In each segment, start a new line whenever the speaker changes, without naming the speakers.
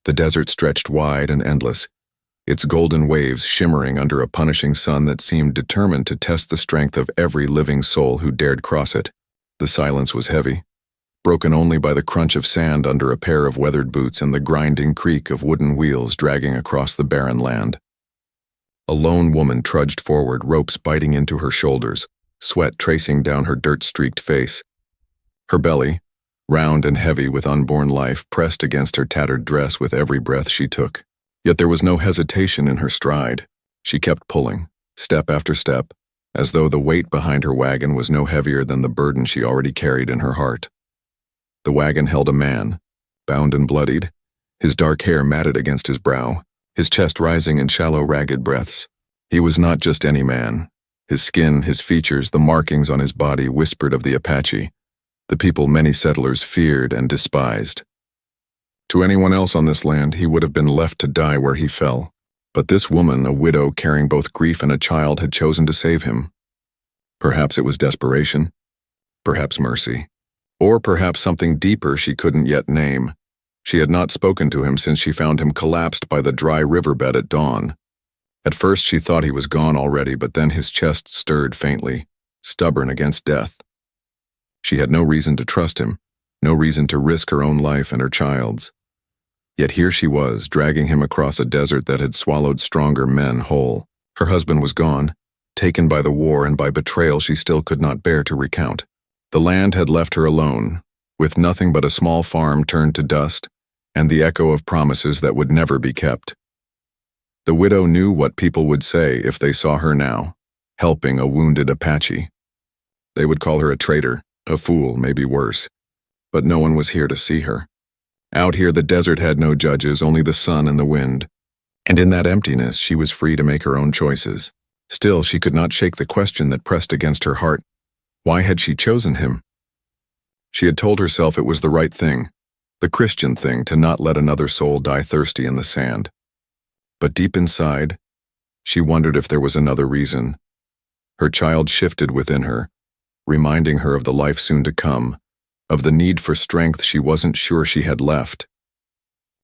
The desert stretched wide and endless, its golden waves shimmering under a punishing sun that seemed determined to test the strength of every living soul who dared cross it. The silence was heavy, broken only by the crunch of sand under a pair of weathered boots and the grinding creak of wooden wheels dragging across the barren land. A lone woman trudged forward, ropes biting into her shoulders, sweat tracing down her dirt-streaked face. Her belly, round and heavy with unborn life, pressed against her tattered dress with every breath she took. Yet there was no hesitation in her stride. She kept pulling, step after step, as though the weight behind her wagon was no heavier than the burden she already carried in her heart. The wagon held a man, bound and bloodied, his dark hair matted against his brow, his chest rising in shallow, ragged breaths. He was not just any man. His skin, his features, the markings on his body whispered of the Apache, the people many settlers feared and despised. To anyone else on this land, he would have been left to die where he fell. But this woman, a widow carrying both grief and a child, had chosen to save him. Perhaps it was desperation, perhaps mercy, or perhaps something deeper she couldn't yet name. She had not spoken to him since she found him collapsed by the dry riverbed at dawn. At first she thought he was gone already, but then his chest stirred faintly, stubborn against death. She had no reason to trust him, no reason to risk her own life and her child's. Yet here she was, dragging him across a desert that had swallowed stronger men whole. Her husband was gone, taken by the war and by betrayal she still could not bear to recount. The land had left her alone, with nothing but a small farm turned to dust, and the echo of promises that would never be kept. The widow knew what people would say if they saw her now, helping a wounded Apache. They would call her a traitor, a fool, maybe worse. But no one was here to see her. Out here the desert had no judges, only the sun and the wind. And in that emptiness she was free to make her own choices. Still, she could not shake the question that pressed against her heart. Why had she chosen him? She had told herself it was the right thing, the Christian thing, to not let another soul die thirsty in the sand. But deep inside, she wondered if there was another reason. Her child shifted within her, reminding her of the life soon to come, of the need for strength she wasn't sure she had left.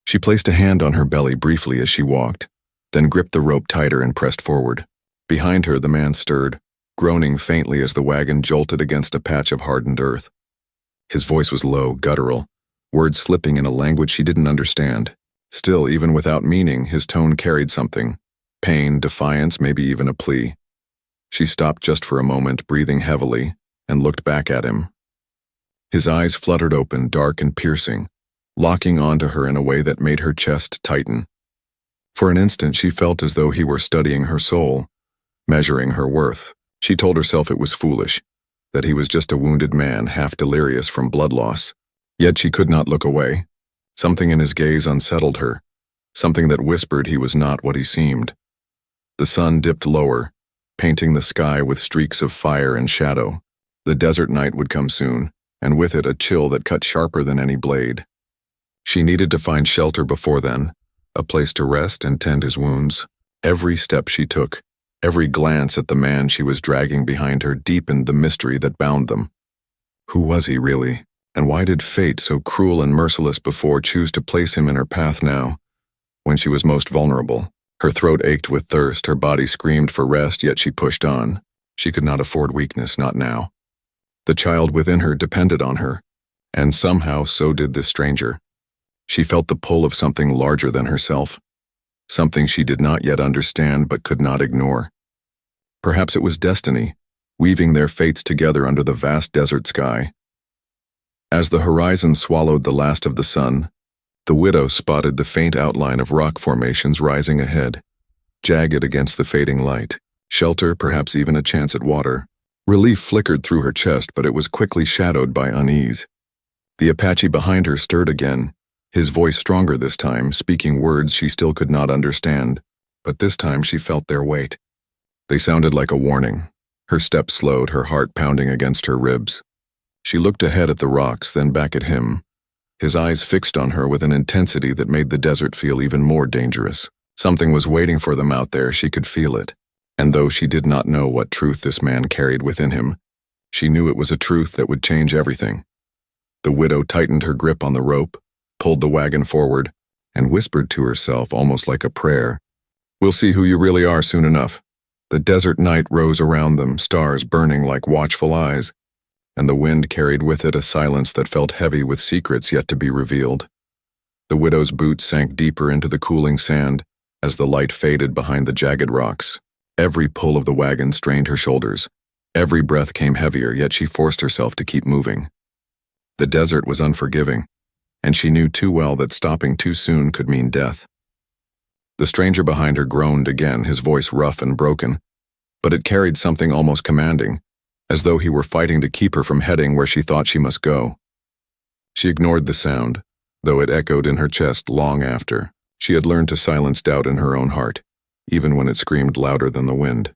She placed a hand on her belly briefly as she walked, then gripped the rope tighter and pressed forward. Behind her the man stirred, groaning faintly as the wagon jolted against a patch of hardened earth. His voice was low, guttural, words slipping in a language she didn't understand. Still, even without meaning, his tone carried something. Pain, defiance, maybe even a plea. She stopped just for a moment, breathing heavily, and looked back at him. His eyes fluttered open, dark and piercing, locking onto her in a way that made her chest tighten. For an instant she felt as though he were studying her soul, measuring her worth. She told herself it was foolish, that he was just a wounded man, half delirious from blood loss. Yet she could not look away. Something in his gaze unsettled her, something that whispered he was not what he seemed. The sun dipped lower, painting the sky with streaks of fire and shadow. The desert night would come soon, and with it a chill that cut sharper than any blade. She needed to find shelter before then, a place to rest and tend his wounds. Every step she took, every glance at the man she was dragging behind her deepened the mystery that bound them. Who was he really? And why did fate, so cruel and merciless before, choose to place him in her path now, when she was most vulnerable? Her throat ached with thirst, her body screamed for rest, yet she pushed on. She could not afford weakness, not now. The child within her depended on her, and somehow so did this stranger. She felt the pull of something larger than herself, something she did not yet understand but could not ignore. Perhaps it was destiny, weaving their fates together under the vast desert sky. As the horizon swallowed the last of the sun, the widow spotted the faint outline of rock formations rising ahead, jagged against the fading light. Shelter, perhaps even a chance at water. Relief flickered through her chest, but it was quickly shadowed by unease. The Apache behind her stirred again, his voice stronger this time, speaking words she still could not understand, but this time she felt their weight. They sounded like a warning. Her step slowed, her heart pounding against her ribs. She looked ahead at the rocks, then back at him, his eyes fixed on her with an intensity that made the desert feel even more dangerous. Something was waiting for them out there, she could feel it. And though she did not know what truth this man carried within him, she knew it was a truth that would change everything. The widow tightened her grip on the rope, pulled the wagon forward, and whispered to herself almost like a prayer, "We'll see who you really are soon enough." The desert night rose around them, stars burning like watchful eyes, and the wind carried with it a silence that felt heavy with secrets yet to be revealed. The widow's boots sank deeper into the cooling sand as the light faded behind the jagged rocks. Every pull of the wagon strained her shoulders. Every breath came heavier, yet she forced herself to keep moving. The desert was unforgiving, and she knew too well that stopping too soon could mean death. The stranger behind her groaned again, his voice rough and broken, but it carried something almost commanding, as though he were fighting to keep her from heading where she thought she must go. She ignored the sound, though it echoed in her chest long after. She had learned to silence doubt in her own heart, even when it screamed louder than the wind.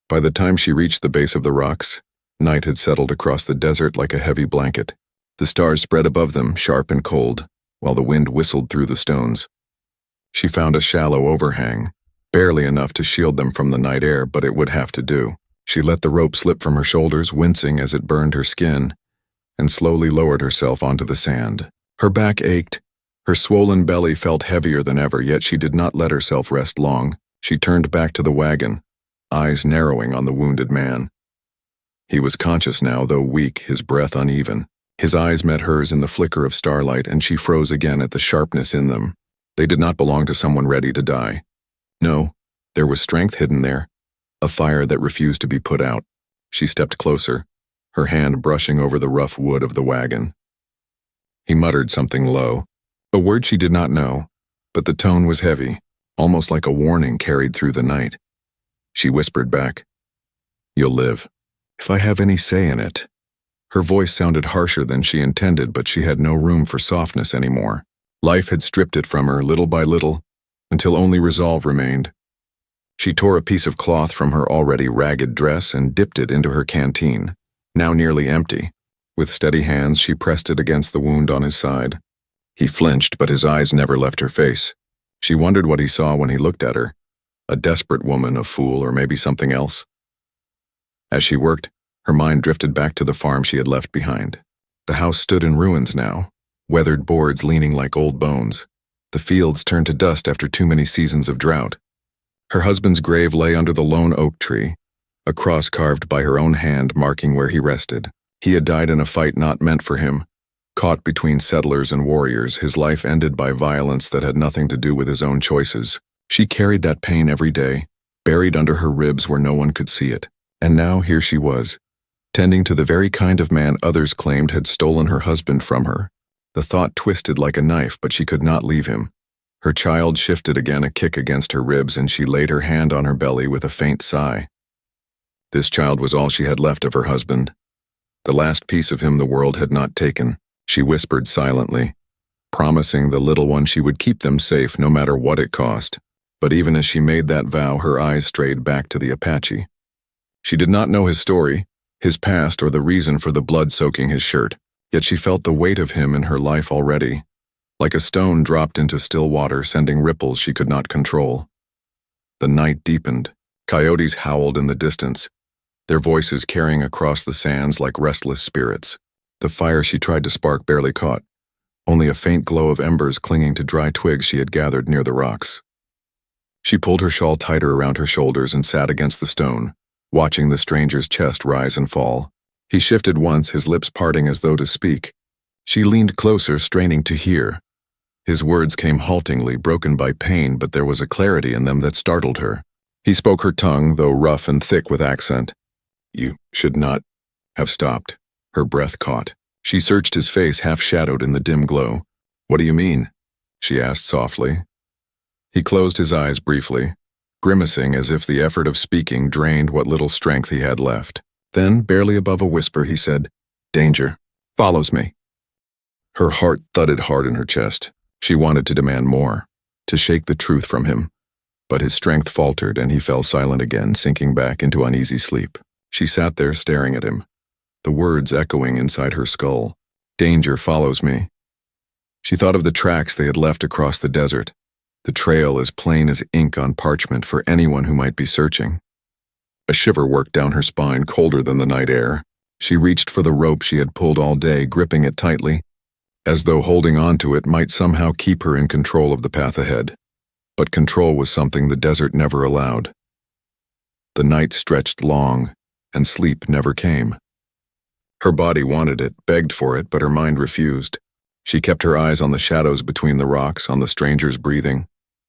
By the time she reached the base of the rocks, night had settled across the desert like a heavy blanket. The stars spread above them, sharp and cold, while the wind whistled through the stones. She found a shallow overhang, barely enough to shield them from the night air, but it would have to do. She let the rope slip from her shoulders, wincing as it burned her skin, and slowly lowered herself onto the sand. Her back ached, her swollen belly felt heavier than ever, yet she did not let herself rest long. She turned back to the wagon, eyes narrowing on the wounded man. He was conscious now, though weak, his breath uneven. His eyes met hers in the flicker of starlight, and she froze again at the sharpness in them. They did not belong to someone ready to die. No, there was strength hidden there, a fire that refused to be put out. She stepped closer, her hand brushing over the rough wood of the wagon. He muttered something low, a word she did not know, but the tone was heavy, almost like a warning carried through the night. She whispered back, "You'll live, if I have any say in it." Her voice sounded harsher than she intended, but she had no room for softness anymore. Life had stripped it from her little by little, until only resolve remained. She tore a piece of cloth from her already ragged dress and dipped it into her canteen, now nearly empty. With steady hands, she pressed it against the wound on his side. He flinched, but his eyes never left her face. She wondered what he saw when he looked at her. A desperate woman, a fool, or maybe something else. As she worked, her mind drifted back to the farm she had left behind. The house stood in ruins now, weathered boards leaning like old bones. The fields turned to dust after too many seasons of drought. Her husband's grave lay under the lone oak tree, a cross carved by her own hand marking where he rested. He had died in a fight not meant for him, caught between settlers and warriors, his life ended by violence that had nothing to do with his own choices. She carried that pain every day, buried under her ribs where no one could see it. And now here she was, tending to the very kind of man others claimed had stolen her husband from her. The thought twisted like a knife, but she could not leave him. Her child shifted again, a kick against her ribs, and she laid her hand on her belly with a faint sigh. This child was all she had left of her husband, the last piece of him the world had not taken. She whispered silently, promising the little one she would keep them safe no matter what it cost. But even as she made that vow, her eyes strayed back to the Apache. She did not know his story, his past, or the reason for the blood soaking his shirt, yet she felt the weight of him in her life already, like a stone dropped into still water, sending ripples she could not control. The night deepened. Coyotes howled in the distance, their voices carrying across the sands like restless spirits. The fire she tried to spark barely caught, only a faint glow of embers clinging to dry twigs she had gathered near the rocks. She pulled her shawl tighter around her shoulders and sat against the stone, watching the stranger's chest rise and fall. He shifted once, his lips parting as though to speak. She leaned closer, straining to hear. His words came haltingly, broken by pain, but there was a clarity in them that startled her. He spoke her tongue, though rough and thick with accent. "You should not have stopped." Her breath caught. She searched his face, half-shadowed in the dim glow. "What do you mean?" she asked softly. He closed his eyes briefly, grimacing as if the effort of speaking drained what little strength he had left. Then, barely above a whisper, he said, "Danger follows me." Her heart thudded hard in her chest. She wanted to demand more, to shake the truth from him. But his strength faltered and he fell silent again, sinking back into uneasy sleep. She sat there staring at him, the words echoing inside her skull. "Danger follows me." She thought of the tracks they had left across the desert, the trail as plain as ink on parchment for anyone who might be searching. A shiver worked down her spine, colder than the night air. She reached for the rope she had pulled all day, gripping it tightly. as though holding on to it might somehow keep her in control of the path ahead. But control was something the desert never allowed. The night stretched long, and sleep never came. Her body wanted it, begged for it, but her mind refused. She kept her eyes on the shadows between the rocks, on the stranger's breathing,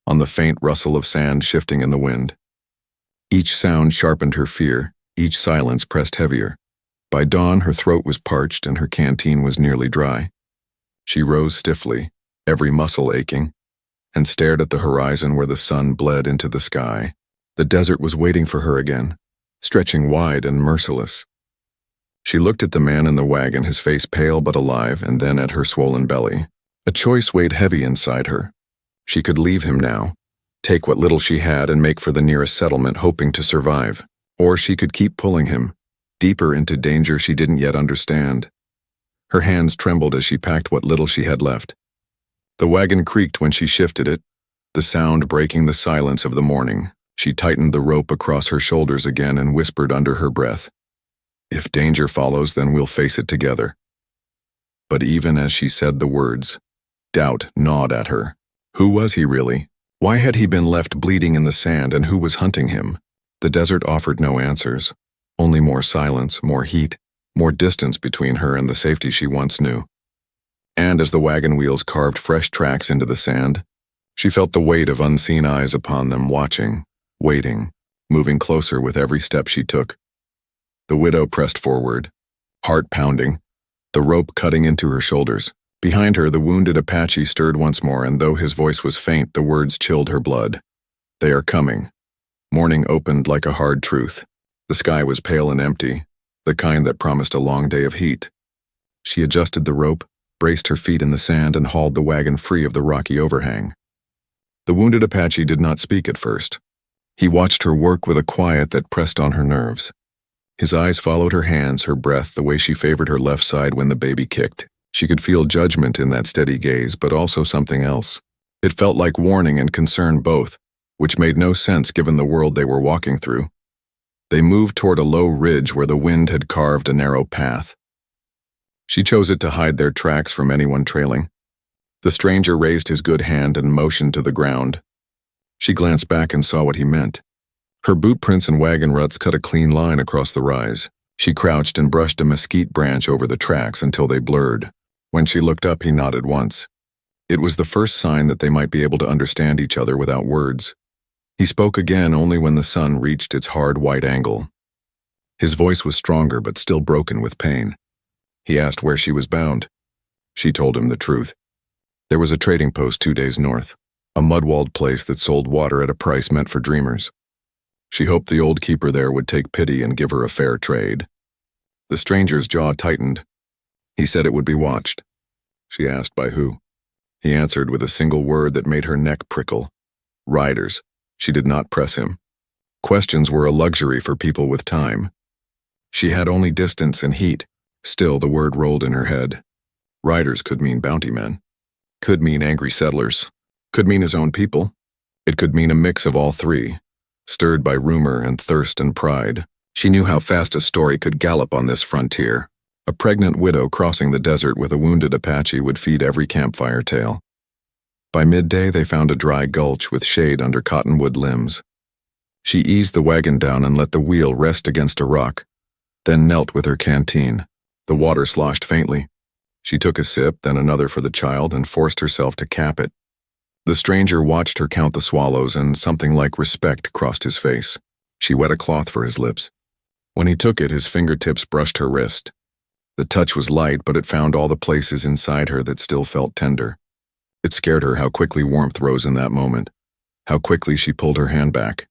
on the faint rustle of sand shifting in the wind. Each sound sharpened her fear, each silence pressed heavier. By dawn, her throat was parched and her canteen was nearly dry. She rose stiffly, every muscle aching, and stared at the horizon where the sun bled into the sky. The desert was waiting for her again, stretching wide and merciless. She looked at the man in the wagon, his face pale but alive, and then at her swollen belly. A choice weighed heavy inside her. She could leave him now, take what little she had and make for the nearest settlement, hoping to survive. Or she could keep pulling him, deeper into danger she didn't yet understand. Her hands trembled as she packed what little she had left. The wagon creaked when she shifted it, the sound breaking the silence of the morning. She tightened the rope across her shoulders again and whispered under her breath, "If danger follows, then we'll face it together." But even as she said the words, doubt gnawed at her. Who was he really? Why had he been left bleeding in the sand, and who was hunting him? The desert offered no answers, only more silence, more heat, more distance between her and the safety she once knew. And as the wagon wheels carved fresh tracks into the sand, she felt the weight of unseen eyes upon them, watching, waiting, moving closer with every step she took. The widow pressed forward, heart pounding, the rope cutting into her shoulders. Behind her, the wounded Apache stirred once more, and though his voice was faint, the words chilled her blood. "They are coming." Morning opened like a hard truth. The sky was pale and empty, the kind that promised a long day of heat. She adjusted the rope, braced her feet in the sand, and hauled the wagon free of the rocky overhang. The wounded Apache did not speak at first. He watched her work with a quiet that pressed on her nerves. His eyes followed her hands, her breath, the way she favored her left side when the baby kicked. She could feel judgment in that steady gaze, but also something else. It felt like warning and concern both, which made no sense given the world they were walking through. They moved toward a low ridge where the wind had carved a narrow path. She chose it to hide their tracks from anyone trailing. The stranger raised his good hand and motioned to the ground. She glanced back and saw what he meant. Her boot prints and wagon ruts cut a clean line across the rise. She crouched and brushed a mesquite branch over the tracks until they blurred. When she looked up, he nodded once. It was the first sign that they might be able to understand each other without words. He spoke again only when the sun reached its hard white angle. His voice was stronger but still broken with pain. He asked where she was bound. She told him the truth. There was a trading post 2 days north, a mud-walled place that sold water at a price meant for dreamers. She hoped the old keeper there would take pity and give her a fair trade. The stranger's jaw tightened. He said it would be watched. She asked by who. He answered with a single word that made her neck prickle. Riders. She did not press him. Questions were a luxury for people with time. She had only distance and heat. Still, the word rolled in her head. Riders could mean bounty men. Could mean angry settlers. Could mean his own people. It could mean a mix of all three. Stirred by rumor and thirst and pride, she knew how fast a story could gallop on this frontier. A pregnant widow crossing the desert with a wounded Apache would feed every campfire tale. By midday, they found a dry gulch with shade under cottonwood limbs. She eased the wagon down and let the wheel rest against a rock, then knelt with her canteen. The water sloshed faintly. She took a sip, then another for the child, and forced herself to cap it. The stranger watched her count the swallows, and something like respect crossed his face. She wet a cloth for his lips. When he took it, his fingertips brushed her wrist. The touch was light, but it found all the places inside her that still felt tender. It scared her how quickly warmth rose in that moment, how quickly she pulled her hand back.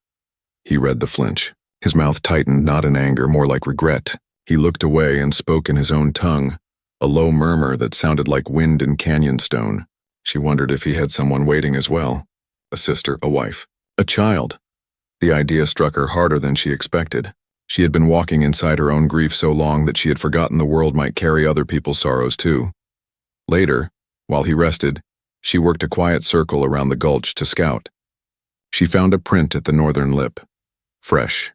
He read the flinch. His mouth tightened, not in anger, more like regret. He looked away and spoke in his own tongue, a low murmur that sounded like wind in canyon stone. She wondered if he had someone waiting as well. A sister, a wife, a child. The idea struck her harder than she expected. She had been walking inside her own grief so long that she had forgotten the world might carry other people's sorrows too. Later, while he rested, she worked a quiet circle around the gulch to scout. She found a print at the northern lip. Fresh.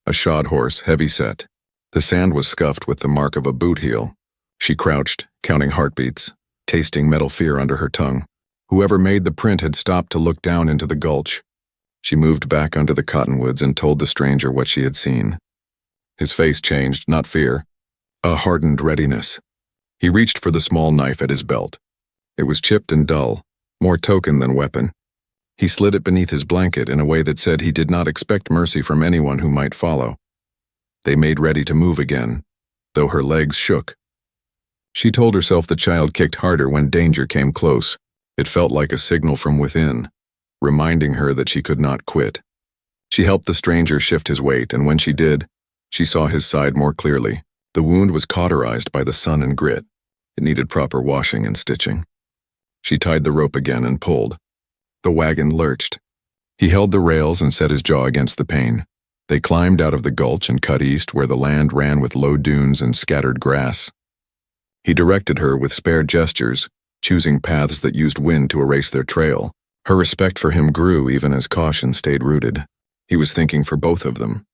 A shod horse, heavy set. The sand was scuffed with the mark of a boot heel. She crouched, counting heartbeats. tasting metal fear under her tongue. Whoever made the print had stopped to look down into the gulch. She moved back under the cottonwoods and told the stranger what she had seen. His face changed, not fear, a hardened readiness. He reached for the small knife at his belt. It was chipped and dull, more token than weapon. He slid it beneath his blanket in a way that said he did not expect mercy from anyone who might follow. They made ready to move again, though her legs shook. She told herself the child kicked harder when danger came close. It felt like a signal from within, reminding her that she could not quit. She helped the stranger shift his weight, and when she did, she saw his side more clearly. The wound was cauterized by the sun and grit. It needed proper washing and stitching. She tied the rope again and pulled. The wagon lurched. He held the rails and set his jaw against the pain. They climbed out of the gulch and cut east where the land ran with low dunes and scattered grass. He directed her with spare gestures, choosing paths that used wind to erase their trail. Her respect for him grew even as caution stayed rooted. He was thinking for both of them.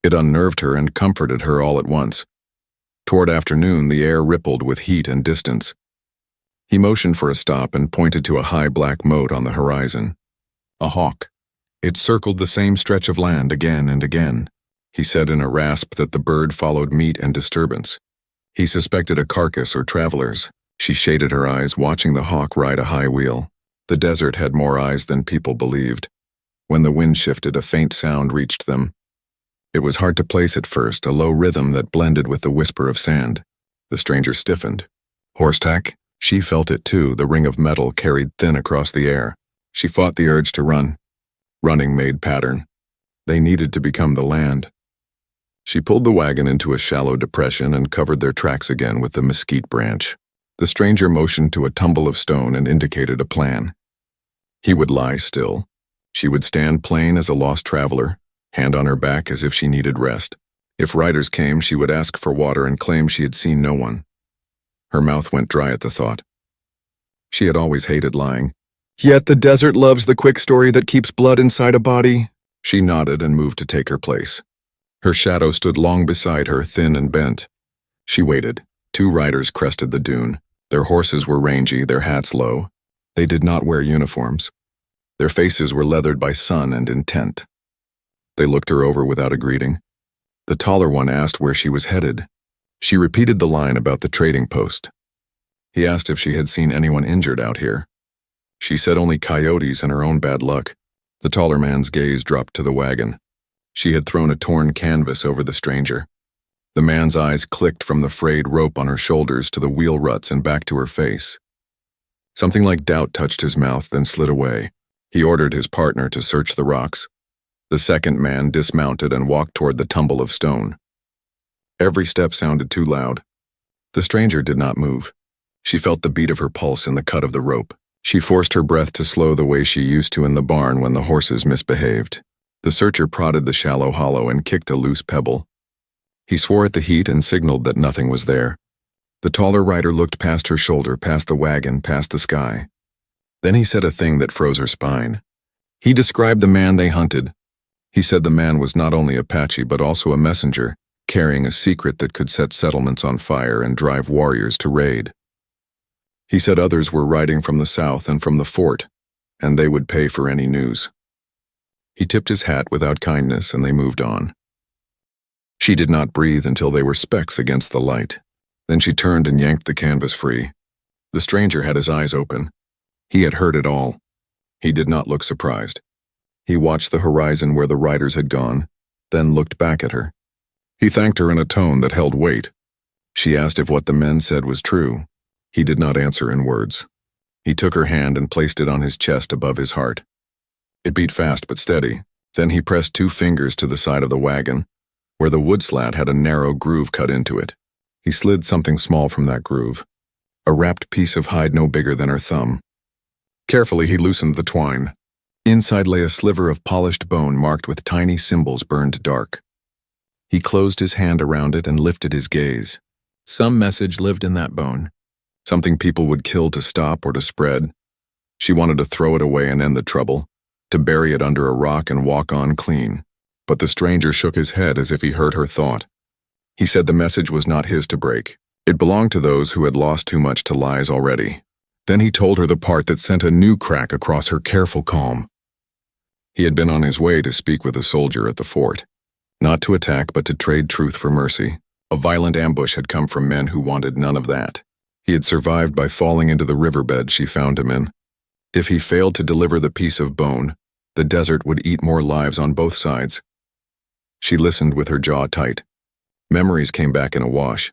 It unnerved her and comforted her all at once. Toward afternoon, the air rippled with heat and distance. He motioned for a stop and pointed to a high black mote on the horizon. A hawk. It circled the same stretch of land again and again. He said in a rasp that the bird followed meat and disturbance. He suspected a carcass or travelers. She shaded her eyes, watching the hawk ride a high wheel. The desert had more eyes than people believed. When the wind shifted, a faint sound reached them. It was hard to place at first, a low rhythm that blended with the whisper of sand. The stranger stiffened. Horsetack? She felt it too, the ring of metal carried thin across the air. She fought the urge to run. Running made pattern. They needed to become the land. She pulled the wagon into a shallow depression and covered their tracks again with the mesquite branch. The stranger motioned to a tumble of stone and indicated a plan. He would lie still. She would stand plain as a lost traveler, hand on her back as if she needed rest. If riders came, she would ask for water and claim she had seen no one. Her mouth went dry at the thought. She had always hated lying. Yet the desert loves the quick story that keeps blood inside a body. She nodded and moved to take her place. Her shadow stood long beside her, thin and bent. She waited. 2 riders crested the dune. Their horses were rangy, their hats low. They did not wear uniforms. Their faces were leathered by sun and intent. They looked her over without a greeting. The taller one asked where she was headed. She repeated the line about the trading post. He asked if she had seen anyone injured out here. She said only coyotes and her own bad luck. The taller man's gaze dropped to the wagon. She had thrown a torn canvas over the stranger. The man's eyes clicked from the frayed rope on her shoulders to the wheel ruts and back to her face. Something like doubt touched his mouth, then slid away. He ordered his partner to search the rocks. The second man dismounted and walked toward the tumble of stone. Every step sounded too loud. The stranger did not move. She felt the beat of her pulse in the cut of the rope. She forced her breath to slow the way she used to in the barn when the horses misbehaved. The searcher prodded the shallow hollow and kicked a loose pebble. He swore at the heat and signaled that nothing was there. The taller rider looked past her shoulder, past the wagon, past the sky. Then he said a thing that froze her spine. He described the man they hunted. He said the man was not only Apache but also a messenger, carrying a secret that could set settlements on fire and drive warriors to raid. He said others were riding from the south and from the fort, and they would pay for any news. He tipped his hat without kindness, and they moved on. She did not breathe until they were specks against the light. Then she turned and yanked the canvas free. The stranger had his eyes open. He had heard it all. He did not look surprised. He watched the horizon where the riders had gone, then looked back at her. He thanked her in a tone that held weight. She asked if what the men said was true. He did not answer in words. He took her hand and placed it on his chest above his heart. It beat fast but steady. Then he pressed 2 fingers to the side of the wagon, where the wood slat had a narrow groove cut into it. He slid something small from that groove, a wrapped piece of hide no bigger than her thumb. Carefully he loosened the twine. Inside lay a sliver of polished bone marked with tiny symbols burned dark. He closed his hand around it and lifted his gaze. Some message lived in that bone. Something people would kill to stop or to spread. She wanted to throw it away and end the trouble, to bury it under a rock and walk on clean. But the stranger shook his head as if he heard her thought. He said the message was not his to break. It belonged to those who had lost too much to lies already. Then he told her the part that sent a new crack across her careful calm. He had been on his way to speak with a soldier at the fort. Not to attack, but to trade truth for mercy. A violent ambush had come from men who wanted none of that. He had survived by falling into the riverbed she found him in. If he failed to deliver the piece of bone, the desert would eat more lives on both sides. She listened with her jaw tight. Memories came back in a wash.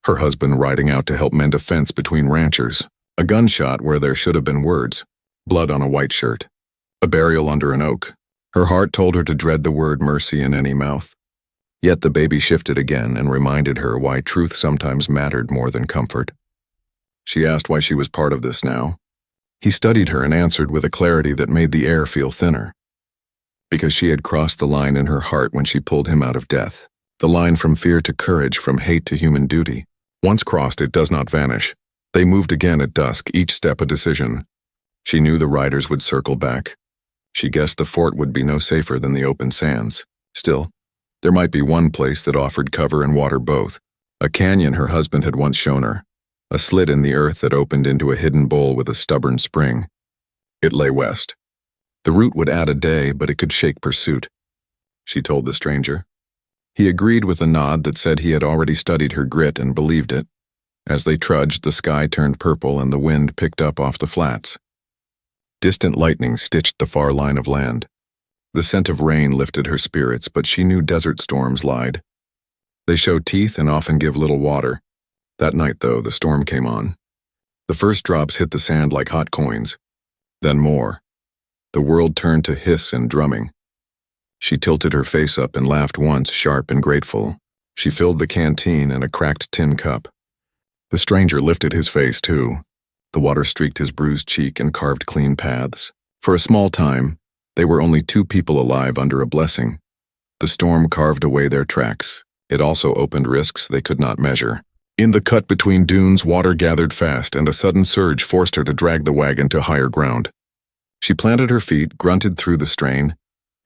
Her husband riding out to help mend a fence between ranchers. A gunshot where there should have been words. Blood on a white shirt. A burial under an oak. Her heart told her to dread the word mercy in any mouth. Yet the baby shifted again and reminded her why truth sometimes mattered more than comfort. She asked why she was part of this now. He studied her and answered with a clarity that made the air feel thinner. Because she had crossed the line in her heart when she pulled him out of death. The line from fear to courage, from hate to human duty. Once crossed, it does not vanish. They moved again at dusk, each step a decision. She knew the riders would circle back. She guessed the fort would be no safer than the open sands. Still, there might be one place that offered cover and water both. A canyon her husband had once shown her. A slit in the earth that opened into a hidden bowl with a stubborn spring. It lay west. The route would add a day, but it could shake pursuit. She told the stranger. He agreed with a nod that said he had already studied her grit and believed it. As they trudged, the sky turned purple and the wind picked up off the flats. Distant lightning stitched the far line of land. The scent of rain lifted her spirits, but she knew desert storms lied. They show teeth and often give little water. That night, though, the storm came on. The first drops hit the sand like hot coins. Then more. The world turned to hiss and drumming. She tilted her face up and laughed once, sharp and grateful. She filled the canteen and a cracked tin cup. The stranger lifted his face, too. The water streaked his bruised cheek and carved clean paths. For a small time, they were only two people alive under a blessing. The storm carved away their tracks. It also opened risks they could not measure. In the cut between dunes, water gathered fast, and a sudden surge forced her to drag the wagon to higher ground. She planted her feet, grunted through the strain,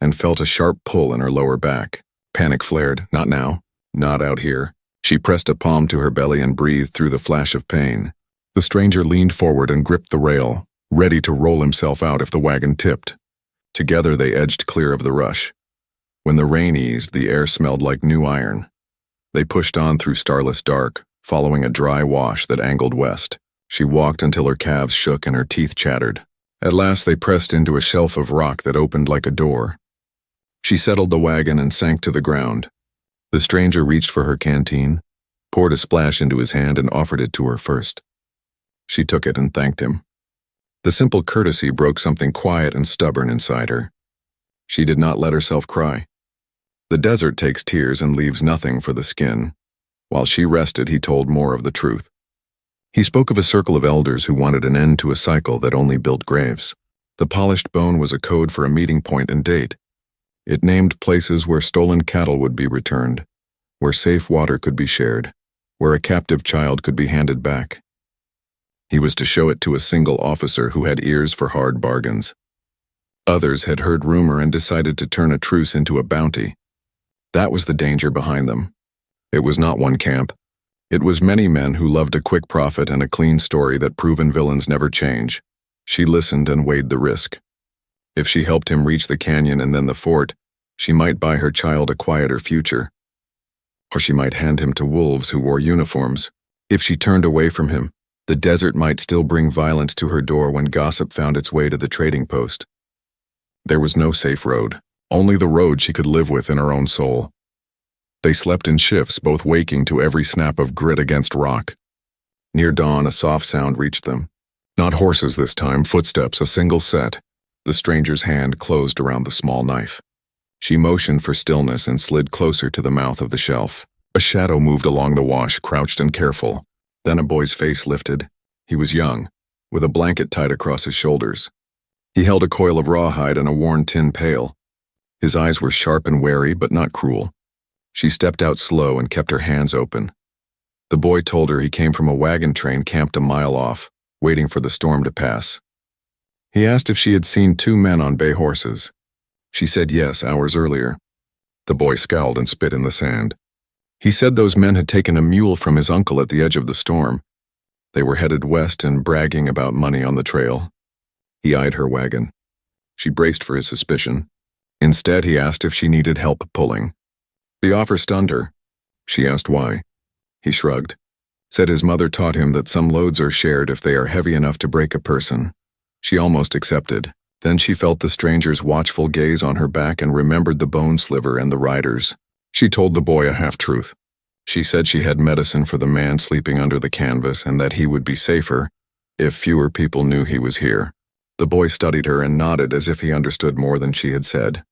and felt a sharp pull in her lower back. Panic flared. Not now. Not out here. She pressed a palm to her belly and breathed through the flash of pain. The stranger leaned forward and gripped the rail, ready to roll himself out if the wagon tipped. Together they edged clear of the rush. When the rain eased, the air smelled like new iron. They pushed on through starless dark, following a dry wash that angled west. She walked until her calves shook and her teeth chattered. At last they pressed into a shelf of rock that opened like a door. She settled the wagon and sank to the ground. The stranger reached for her canteen, poured a splash into his hand and offered it to her first. She took it and thanked him. The simple courtesy broke something quiet and stubborn inside her. She did not let herself cry. The desert takes tears and leaves nothing for the skin. While she rested, he told more of the truth. He spoke of a circle of elders who wanted an end to a cycle that only built graves. The polished bone was a code for a meeting point and date. It named places where stolen cattle would be returned, where safe water could be shared, where a captive child could be handed back. He was to show it to a single officer who had ears for hard bargains. Others had heard rumor and decided to turn a truce into a bounty. That was the danger behind them. It was not one camp. It was many men who loved a quick profit and a clean story that proven villains never change. She listened and weighed the risk. If she helped him reach the canyon and then the fort, she might buy her child a quieter future. Or she might hand him to wolves who wore uniforms. If she turned away from him, the desert might still bring violence to her door when gossip found its way to the trading post. There was no safe road, only the road she could live with in her own soul. They slept in shifts, both waking to every snap of grit against rock. Near dawn, a soft sound reached them. Not horses this time, footsteps, a single set. The stranger's hand closed around the small knife. She motioned for stillness and slid closer to the mouth of the shelf. A shadow moved along the wash, crouched and careful. Then a boy's face lifted. He was young, with a blanket tied across his shoulders. He held a coil of rawhide and a worn tin pail. His eyes were sharp and wary, but not cruel. She stepped out slow and kept her hands open. The boy told her he came from a wagon train camped a mile off, waiting for the storm to pass. He asked if she had seen two men on bay horses. She said yes, hours earlier. The boy scowled and spit in the sand. He said those men had taken a mule from his uncle at the edge of the storm. They were headed west and bragging about money on the trail. He eyed her wagon. She braced for his suspicion. Instead, he asked if she needed help pulling. The offer stunned her. She asked why. He shrugged, said his mother taught him that some loads are shared if they are heavy enough to break a person. She almost accepted. Then she felt the stranger's watchful gaze on her back and remembered the bone sliver and the riders. She told the boy a half-truth. She said she had medicine for the man sleeping under the canvas and that he would be safer if fewer people knew he was here. The boy studied her and nodded as if he understood more than she had said.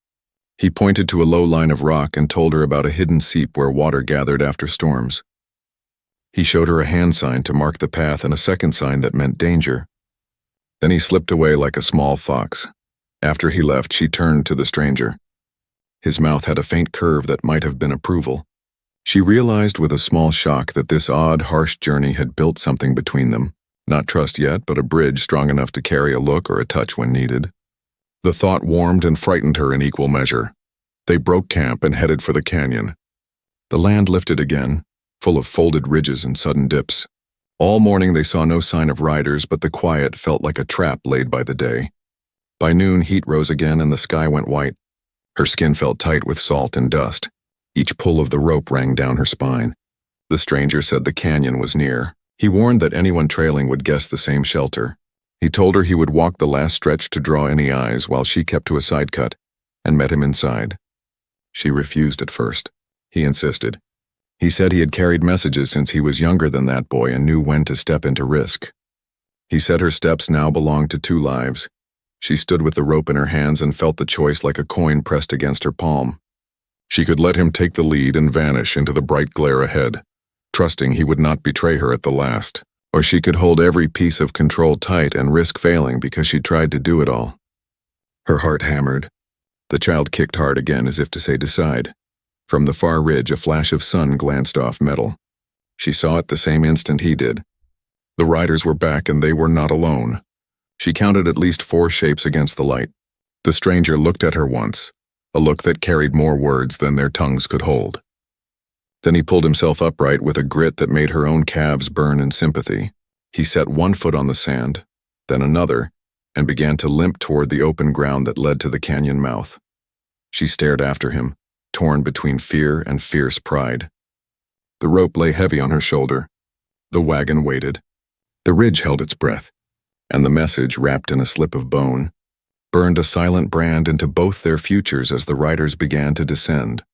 He pointed to a low line of rock and told her about a hidden seep where water gathered after storms. He showed her a hand sign to mark the path and a second sign that meant danger. Then he slipped away like a small fox. After he left, she turned to the stranger. His mouth had a faint curve that might have been approval. She realized with a small shock that this odd, harsh journey had built something between them. Not trust yet, but a bridge strong enough to carry a look or a touch when needed. The thought warmed and frightened her in equal measure. They broke camp and headed for the canyon. The land lifted again, full of folded ridges and sudden dips. All morning they saw no sign of riders, but the quiet felt like a trap laid by the day. By noon, heat rose again and the sky went white. Her skin felt tight with salt and dust. Each pull of the rope rang down her spine. The stranger said the canyon was near. He warned that anyone trailing would guess the same shelter. He told her he would walk the last stretch to draw any eyes while she kept to a side cut, and met him inside. She refused at first. He insisted. He said he had carried messages since he was younger than that boy and knew when to step into risk. He said her steps now belonged to 2 lives. She stood with the rope in her hands and felt the choice like a coin pressed against her palm. She could let him take the lead and vanish into the bright glare ahead, trusting he would not betray her at the last, or she could hold every piece of control tight and risk failing because she tried to do it all. Her heart hammered. The child kicked hard again as if to say decide. From the far ridge, a flash of sun glanced off metal. She saw it the same instant he did. The riders were back and they were not alone. She counted at least 4 shapes against the light. The stranger looked at her once, a look that carried more words than their tongues could hold. Then he pulled himself upright with a grit that made her own calves burn in sympathy. He set 1 foot on the sand, then another, and began to limp toward the open ground that led to the canyon mouth. She stared after him, torn between fear and fierce pride. The rope lay heavy on her shoulder. The wagon waited. The ridge held its breath, and the message, wrapped in a slip of bone, burned a silent brand into both their futures as the riders began to descend.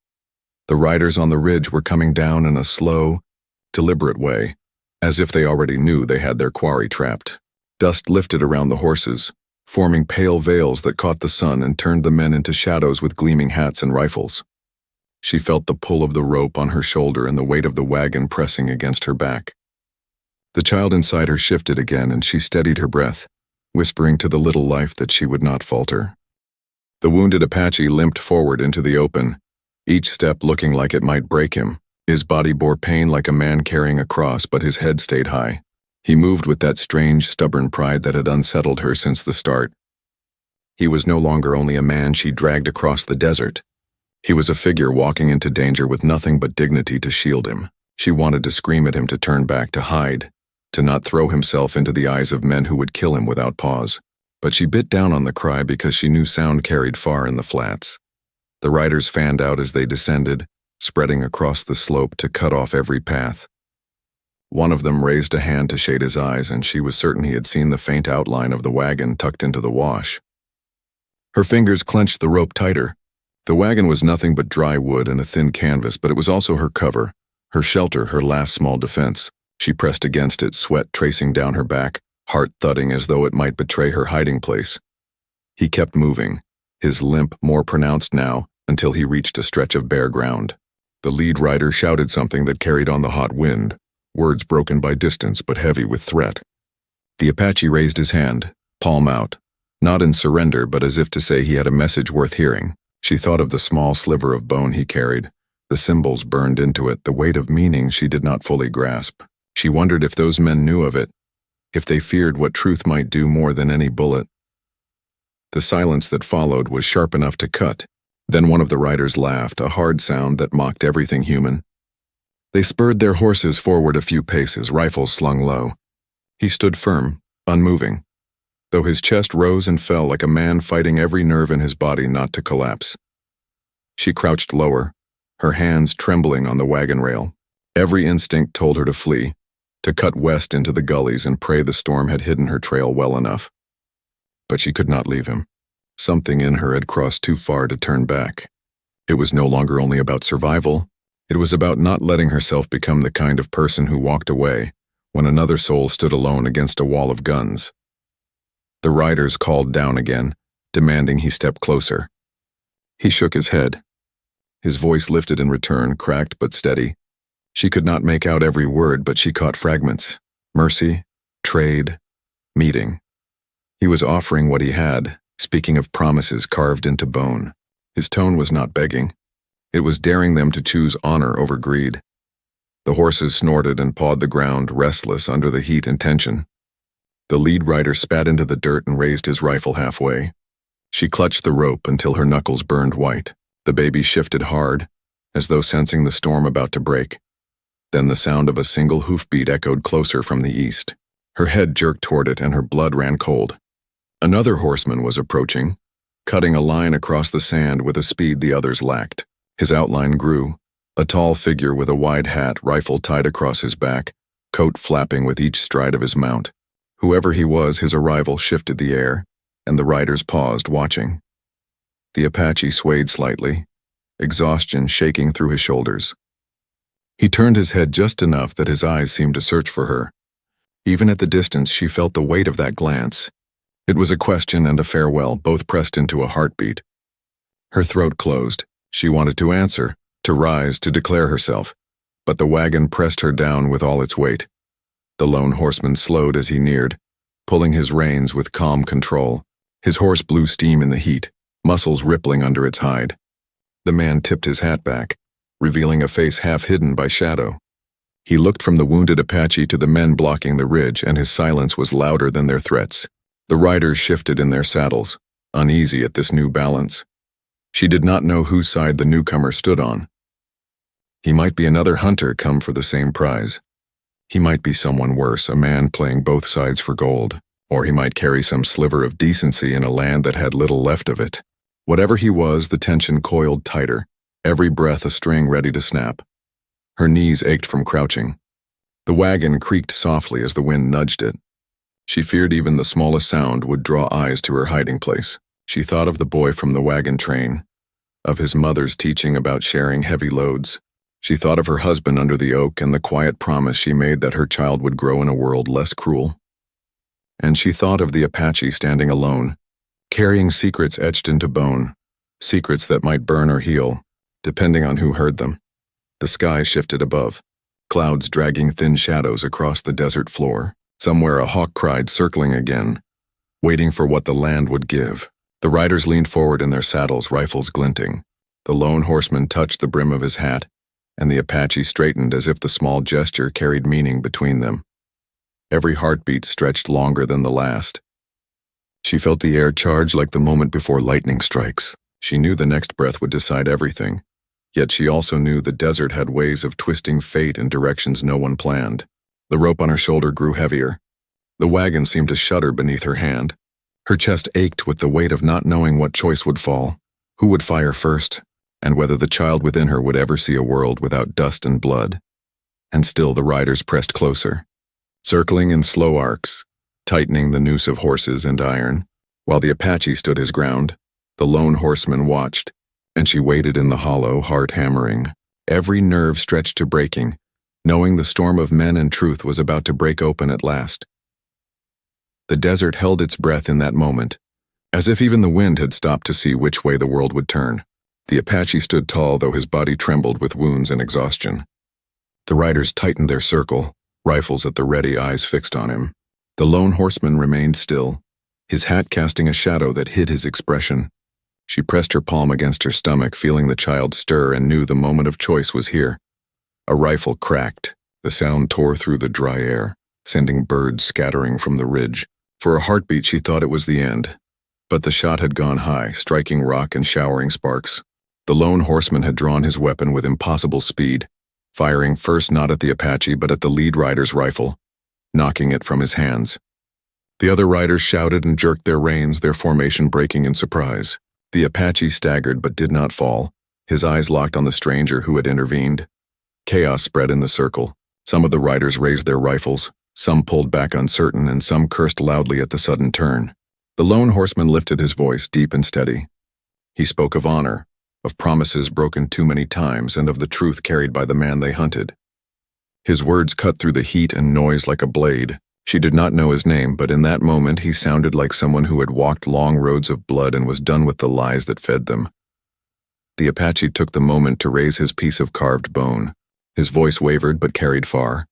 The riders on the ridge were coming down in a slow, deliberate way, as if they already knew they had their quarry trapped. Dust lifted around the horses, forming pale veils that caught the sun and turned the men into shadows with gleaming hats and rifles. She felt the pull of the rope on her shoulder and the weight of the wagon pressing against her back. The child inside her shifted again and she steadied her breath, whispering to the little life that she would not falter. The wounded Apache limped forward into the open, each step looking like it might break him. His body bore pain like a man carrying a cross, but his head stayed high. He moved with that strange, stubborn pride that had unsettled her since the start. He was no longer only a man she dragged across the desert. He was a figure walking into danger with nothing but dignity to shield him. She wanted to scream at him to turn back, to hide, to not throw himself into the eyes of men who would kill him without pause. But she bit down on the cry because she knew sound carried far in the flats. The riders fanned out as they descended, spreading across the slope to cut off every path. One of them raised a hand to shade his eyes, and she was certain he had seen the faint outline of the wagon tucked into the wash. Her fingers clenched the rope tighter. The wagon was nothing but dry wood and a thin canvas, but it was also her cover, her shelter, her last small defense. She pressed against it, sweat tracing down her back, heart thudding as though it might betray her hiding place. He kept moving, his limp more pronounced now, until he reached a stretch of bare ground. The lead rider shouted something that carried on the hot wind, words broken by distance but heavy with threat. The Apache raised his hand, palm out, not in surrender but as if to say he had a message worth hearing. She thought of the small sliver of bone he carried, the symbols burned into it, the weight of meaning she did not fully grasp. She wondered if those men knew of it, if they feared what truth might do more than any bullet. The silence that followed was sharp enough to cut. Then one of the riders laughed, a hard sound that mocked everything human. They spurred their horses forward a few paces, rifles slung low. He stood firm, unmoving, though his chest rose and fell like a man fighting every nerve in his body not to collapse. She crouched lower, her hands trembling on the wagon rail. Every instinct told her to flee, to cut west into the gullies and pray the storm had hidden her trail well enough. But she could not leave him. Something in her had crossed too far to turn back. It was no longer only about survival. It was about not letting herself become the kind of person who walked away when another soul stood alone against a wall of guns. The riders called down again, demanding he step closer. He shook his head. His voice lifted in return, cracked but steady. She could not make out every word, but she caught fragments. Mercy, trade, meeting. He was offering what he had, speaking of promises carved into bone. His tone was not begging. It was daring them to choose honor over greed. The horses snorted and pawed the ground, restless under the heat and tension. The lead rider spat into the dirt and raised his rifle halfway. She clutched the rope until her knuckles burned white. The baby shifted hard, as though sensing the storm about to break. Then the sound of a single hoofbeat echoed closer from the east. Her head jerked toward it and her blood ran cold. Another horseman was approaching, cutting a line across the sand with a speed the others lacked. His outline grew, a tall figure with a wide hat, rifle tied across his back, coat flapping with each stride of his mount. Whoever he was, his arrival shifted the air, and the riders paused, watching. The Apache swayed slightly, exhaustion shaking through his shoulders. He turned his head just enough that his eyes seemed to search for her. Even at the distance, she felt the weight of that glance. It was a question and a farewell, both pressed into a heartbeat. Her throat closed. She wanted to answer, to rise, to declare herself, but the wagon pressed her down with all its weight. The lone horseman slowed as he neared, pulling his reins with calm control. His horse blew steam in the heat, muscles rippling under its hide. The man tipped his hat back, revealing a face half hidden by shadow. He looked from the wounded Apache to the men blocking the ridge, and his silence was louder than their threats. The riders shifted in their saddles, uneasy at this new balance. She did not know whose side the newcomer stood on. He might be another hunter come for the same prize. He might be someone worse, a man playing both sides for gold, or he might carry some sliver of decency in a land that had little left of it. Whatever he was, the tension coiled tighter, every breath a string ready to snap. Her knees ached from crouching. The wagon creaked softly as the wind nudged it. She feared even the smallest sound would draw eyes to her hiding place. She thought of the boy from the wagon train, of his mother's teaching about sharing heavy loads. She thought of her husband under the oak and the quiet promise she made that her child would grow in a world less cruel. And she thought of the Apache standing alone, carrying secrets etched into bone, secrets that might burn or heal, depending on who heard them. The sky shifted above, clouds dragging thin shadows across the desert floor. Somewhere a hawk cried, circling again, waiting for what the land would give. The riders leaned forward in their saddles, rifles glinting. The lone horseman touched the brim of his hat, and the Apache straightened as if the small gesture carried meaning between them. Every heartbeat stretched longer than the last. She felt the air charge like the moment before lightning strikes. She knew the next breath would decide everything, yet she also knew the desert had ways of twisting fate in directions no one planned. The rope on her shoulder grew heavier. The wagon seemed to shudder beneath her hand. Her chest ached with the weight of not knowing what choice would fall, who would fire first, and whether the child within her would ever see a world without dust and blood. And still the riders pressed closer, circling in slow arcs, tightening the noose of horses and iron. While the Apache stood his ground, the lone horseman watched, and she waited in the hollow, heart hammering, every nerve stretched to breaking, knowing the storm of men and truth was about to break open at last. The desert held its breath in that moment, as if even the wind had stopped to see which way the world would turn. The Apache stood tall, though his body trembled with wounds and exhaustion. The riders tightened their circle, rifles at the ready, eyes fixed on him. The lone horseman remained still, his hat casting a shadow that hid his expression. She pressed her palm against her stomach, feeling the child stir, and knew the moment of choice was here. A rifle cracked. The sound tore through the dry air, sending birds scattering from the ridge. For a heartbeat, she thought it was the end. But the shot had gone high, striking rock and showering sparks. The lone horseman had drawn his weapon with impossible speed, firing first not at the Apache but at the lead rider's rifle. knocking it from his hands. The other riders shouted and jerked their reins, their formation breaking in surprise. The Apache staggered but did not fall, his eyes locked on the stranger who had intervened. Chaos spread in the circle. Some of the riders raised their rifles, some pulled back uncertain, and some cursed loudly at the sudden turn. The lone horseman lifted his voice, deep and steady. He spoke of honor, of promises broken too many times, and of the truth carried by the man they hunted. His words cut through the heat and noise like a blade. She did not know his name, but in that moment he sounded like someone who had walked long roads of blood and was done with the lies that fed them. The Apache took the moment to raise his piece of carved bone. His voice wavered but carried far.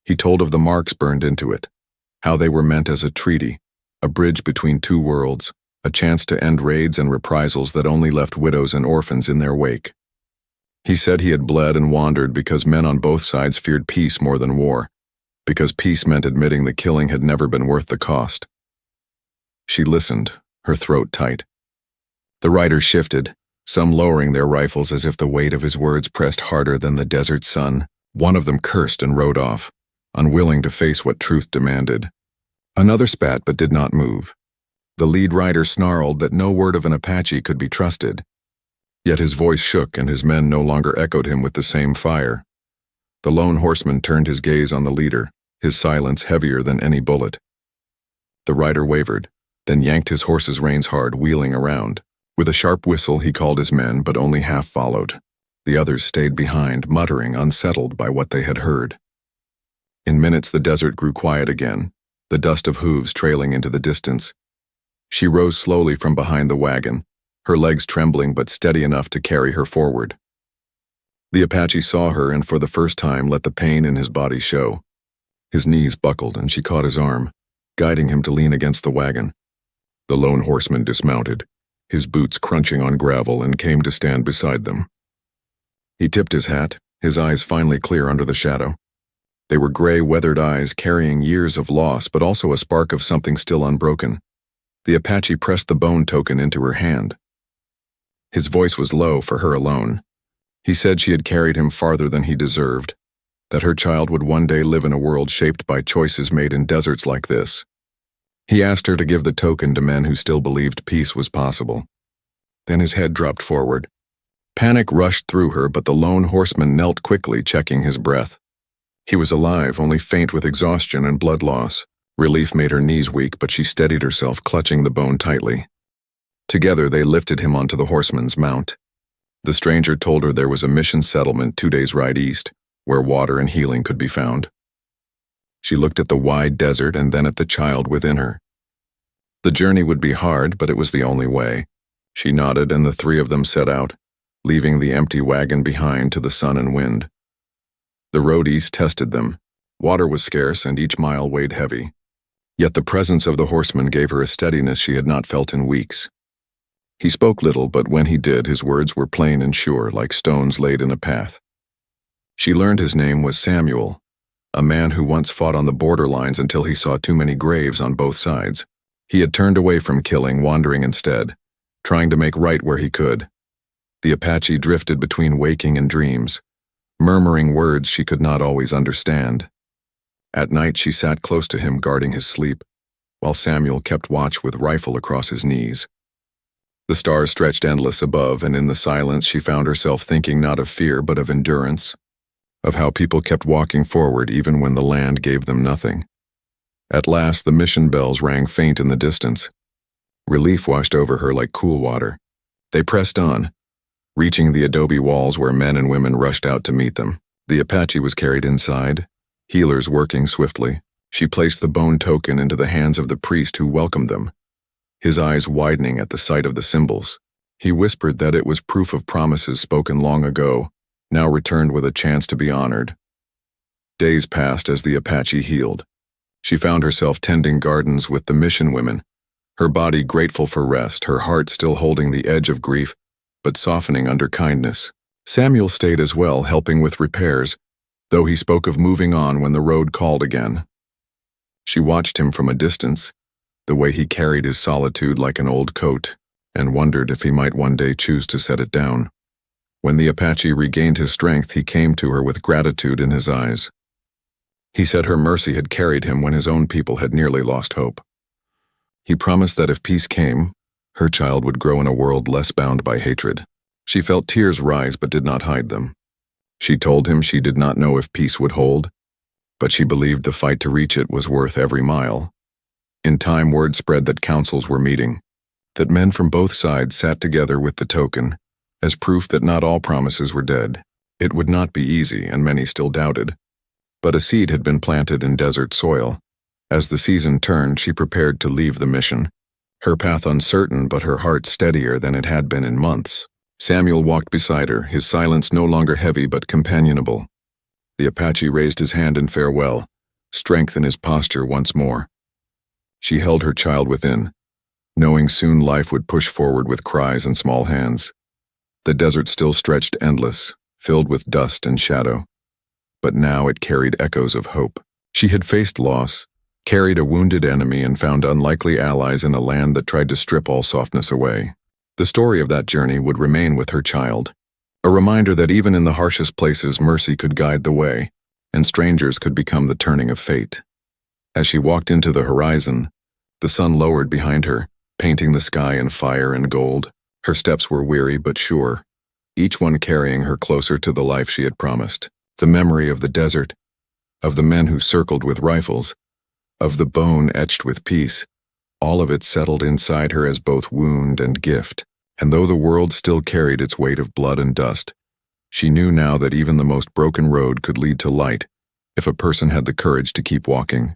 He told of the marks burned into it, how they were meant as a treaty, a bridge between two worlds, a chance to end raids and reprisals that only left widows and orphans in their wake. He said he had bled and wandered because men on both sides feared peace more than war, because peace meant admitting the killing had never been worth the cost. She listened, her throat tight. The riders shifted, some lowering their rifles as if the weight of his words pressed harder than the desert sun. One of them cursed and rode off, unwilling to face what truth demanded. Another spat but did not move. The lead rider snarled that no word of an Apache could be trusted. Yet his voice shook and his men no longer echoed him with the same fire. The lone horseman turned his gaze on the leader, his silence heavier than any bullet. The rider wavered, then yanked his horse's reins hard, wheeling around. With a sharp whistle he called his men, but only half followed. The others stayed behind, muttering, unsettled by what they had heard. In minutes the desert grew quiet again, the dust of hooves trailing into the distance. She rose slowly from behind the wagon, her legs trembling but steady enough to carry her forward. The Apache saw her and for the first time let the pain in his body show. His knees buckled and she caught his arm, guiding him to lean against the wagon. The lone horseman dismounted, his boots crunching on gravel, and came to stand beside them. He tipped his hat, his eyes finally clear under the shadow. They were gray, weathered eyes carrying years of loss but also a spark of something still unbroken. The Apache pressed the bone token into her hand. His voice was low for her alone. He said she had carried him farther than he deserved, that her child would one day live in a world shaped by choices made in deserts like this. He asked her to give the token to men who still believed peace was possible. Then his head dropped forward. Panic rushed through her, but the lone horseman knelt quickly, checking his breath. He was alive, only faint with exhaustion and blood loss. Relief made her knees weak, but she steadied herself, clutching the bone tightly. Together they lifted him onto the horseman's mount. The stranger told her there was a mission settlement 2 days' ride east, where water and healing could be found. She looked at the wide desert and then at the child within her. The journey would be hard, but it was the only way. She nodded and the three of them set out, leaving the empty wagon behind to the sun and wind. The road east tested them. Water was scarce and each mile weighed heavy. Yet the presence of the horseman gave her a steadiness she had not felt in weeks. He spoke little, but when he did, his words were plain and sure, like stones laid in a path. She learned his name was Samuel, a man who once fought on the borderlines until he saw too many graves on both sides. He had turned away from killing, wandering instead, trying to make right where he could. The Apache drifted between waking and dreams, murmuring words she could not always understand. At night she sat close to him, guarding his sleep, while Samuel kept watch with rifle across his knees. The stars stretched endless above, and in the silence she found herself thinking not of fear but of endurance, of how people kept walking forward even when the land gave them nothing. At last the mission bells rang faint in the distance. Relief washed over her like cool water. They pressed on, reaching the adobe walls where men and women rushed out to meet them. The Apache was carried inside, healers working swiftly. She placed the bone token into the hands of the priest who welcomed them, his eyes widening at the sight of the symbols. He whispered that it was proof of promises spoken long ago, now returned with a chance to be honored. Days passed as the Apache healed. She found herself tending gardens with the mission women, her body grateful for rest, her heart still holding the edge of grief, but softening under kindness. Samuel stayed as well, helping with repairs, though he spoke of moving on when the road called again. She watched him from a distance, the way he carried his solitude like an old coat, and wondered if he might one day choose to set it down. When the Apache regained his strength, he came to her with gratitude in his eyes. He said her mercy had carried him when his own people had nearly lost hope. He promised that if peace came, her child would grow in a world less bound by hatred. She felt tears rise but did not hide them. She told him she did not know if peace would hold, but she believed the fight to reach it was worth every mile. In time, word spread that councils were meeting, that men from both sides sat together with the token, as proof that not all promises were dead. It would not be easy, and many still doubted. But a seed had been planted in desert soil. As the season turned, she prepared to leave the mission, her path uncertain but her heart steadier than it had been in months. Samuel walked beside her, his silence no longer heavy but companionable. The Apache raised his hand in farewell, strength in his posture once more. She held her child within, knowing soon life would push forward with cries and small hands. The desert still stretched endless, filled with dust and shadow, but now it carried echoes of hope. She had faced loss, carried a wounded enemy, and found unlikely allies in a land that tried to strip all softness away. The story of that journey would remain with her child, a reminder that even in the harshest places mercy could guide the way, and strangers could become the turning of fate. As she walked into the horizon, the sun lowered behind her, painting the sky in fire and gold. Her steps were weary but sure, each one carrying her closer to the life she had promised. The memory of the desert, of the men who circled with rifles, of the bone etched with peace, all of it settled inside her as both wound and gift. And though the world still carried its weight of blood and dust, she knew now that even the most broken road could lead to light if a person had the courage to keep walking.